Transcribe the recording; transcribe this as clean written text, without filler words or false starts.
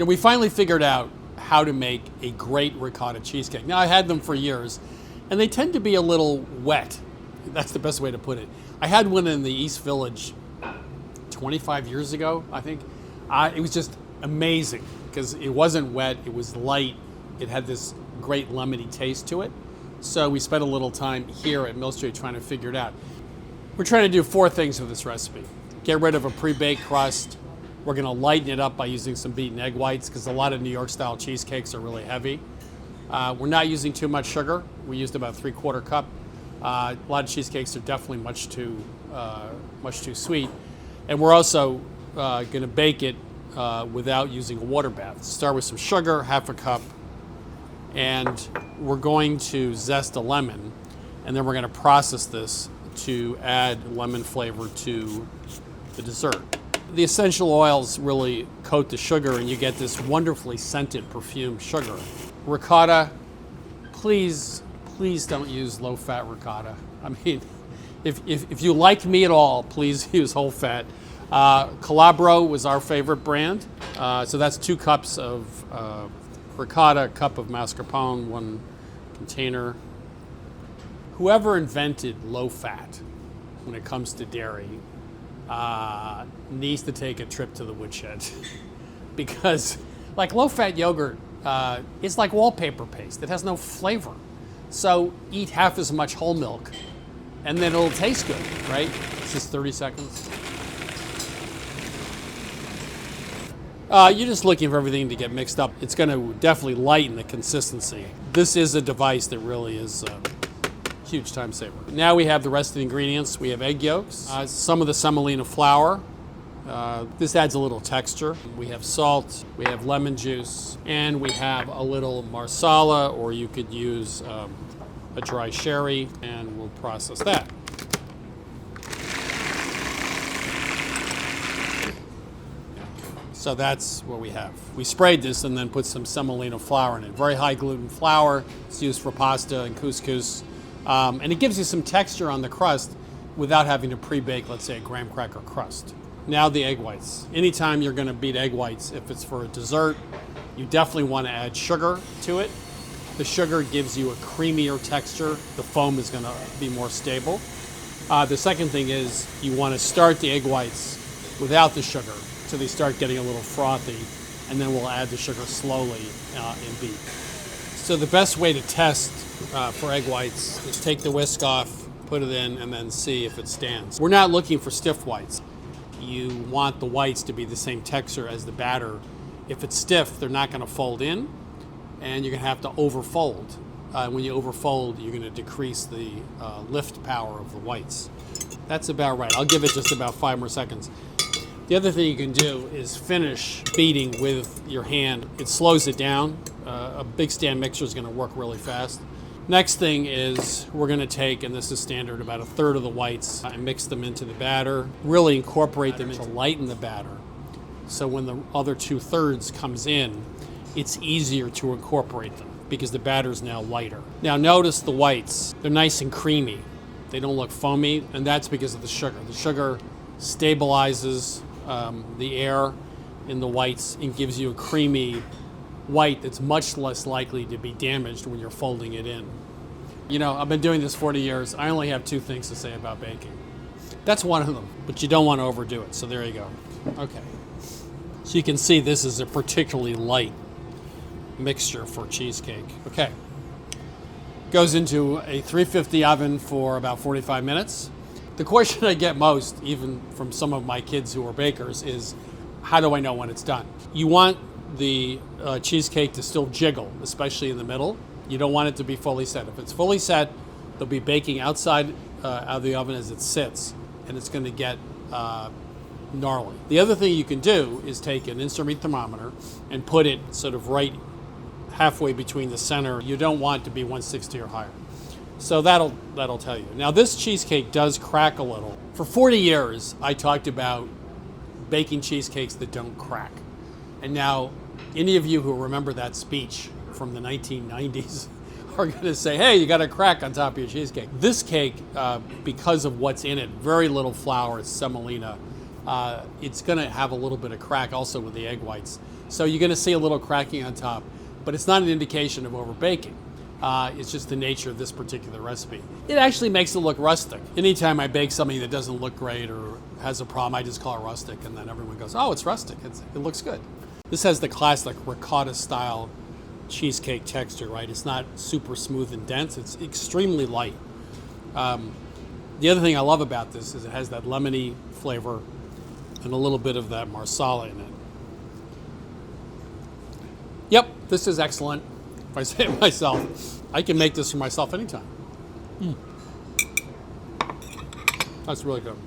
we finally figured out how to make a great ricotta cheesecake. Now, I had them for years, and they tend to be a little wet. That's the best way to put it. I had one in the East Village 25 years ago, I think. It was just amazing because it wasn't wet, it was light, it had this great lemony taste to it. So we spent a little time here at Mill Street trying to figure it out. We're trying to do 4 things with this recipe. Get rid of a pre-baked crust. We're going to lighten it up by using some beaten egg whites because a lot of New York style cheesecakes are really heavy. We're not using too much sugar. We used about 3/4 cup. A lot of cheesecakes are definitely much too sweet. And we're also going to bake it without using a water bath. Start with some sugar, 1/2 cup, and we're going to zest a lemon, and then we're going to process this to add lemon flavor to the dessert. The essential oils really coat the sugar, and you get this wonderfully scented perfumed sugar. Ricotta, please don't use low-fat ricotta. I mean, if you like me at all, please use whole fat. Calabro was our favorite brand, so that's 2 cups of ricotta, a cup of mascarpone, 1 container. Whoever invented low-fat when it comes to dairy needs to take a trip to the woodshed because, like, low-fat yogurt is like wallpaper paste. It has no flavor. So eat half as much whole milk, and then it'll taste good, right? It's just 30 seconds. You're just looking for everything to get mixed up. It's going to definitely lighten the consistency. This is a device that really is a huge time saver. Now we have the rest of the ingredients. We have egg yolks, some of the semolina flour. This adds a little texture. We have salt, we have lemon juice, and we have a little marsala, or you could use a dry sherry, and we'll process that. So that's what we have. We sprayed this and then put some semolina flour in it. Very high gluten flour. It's used for pasta and couscous. And it gives you some texture on the crust without having to pre-bake, let's say, a graham cracker crust. Now the egg whites. Anytime you're going to beat egg whites, if it's for a dessert, you definitely want to add sugar to it. The sugar gives you a creamier texture. The foam is going to be more stable. The second thing is you want to start the egg whites without the sugar so they start getting a little frothy, and then we'll add the sugar slowly and beat. So the best way to test for egg whites is take the whisk off, put it in, and then see if it stands. We're not looking for stiff whites. You want the whites to be the same texture as the batter. If it's stiff, they're not going to fold in, and you're going to have to overfold. When you overfold, you're going to decrease the lift power of the whites. That's about right. I'll give it just about 5 more seconds. The other thing you can do is finish beating with your hand. It slows it down. A big stand mixer is going to work really fast. Next thing is we're going to take, and this is standard, about 1/3 of the whites and mix them into the batter. Really incorporate them to lighten the batter. So when the other 2/3 comes in, it's easier to incorporate them because the batter is now lighter. Now notice the whites. They're nice and creamy. They don't look foamy, and that's because of the sugar. The sugar stabilizes the air in the whites and gives you a creamy white that's much less likely to be damaged when you're folding it in. You know, I've been doing this 40 years. I only have 2 things to say about baking. That's one of them, but you don't want to overdo it. So there you go. Okay. So you can see this is a particularly light mixture for cheesecake. Okay. Goes into a 350 oven for about 45 minutes. The question I get most, even from some of my kids who are bakers, is how do I know when it's done? You want the cheesecake to still jiggle, especially in the middle. You don't want it to be fully set. If it's fully set, they'll be baking outside out of the oven as it sits, and it's going to get gnarly. The other thing you can do is take an instant thermometer and put it sort of right halfway between the center. You don't want it to be 160 or higher. So that'll tell you. Now this cheesecake does crack a little. For 40 years, I talked about baking cheesecakes that don't crack. And now, any of you who remember that speech from the 1990s are going to say, hey, you got a crack on top of your cheesecake. This cake, because of what's in it, very little flour, it's semolina, it's going to have a little bit of crack also with the egg whites. So you're going to see a little cracking on top, but it's not an indication of over baking. It's just the nature of this particular recipe. It actually makes it look rustic. Anytime I bake something that doesn't look great or has a problem, I just call it rustic, and then everyone goes, oh, it's rustic. It looks good. This has the classic ricotta style cheesecake texture, right? It's not super smooth and dense. It's extremely light. The other thing I love about this is it has that lemony flavor and a little bit of that marsala in it. Yep, this is excellent. If I say it myself, I can make this for myself anytime. That's really good.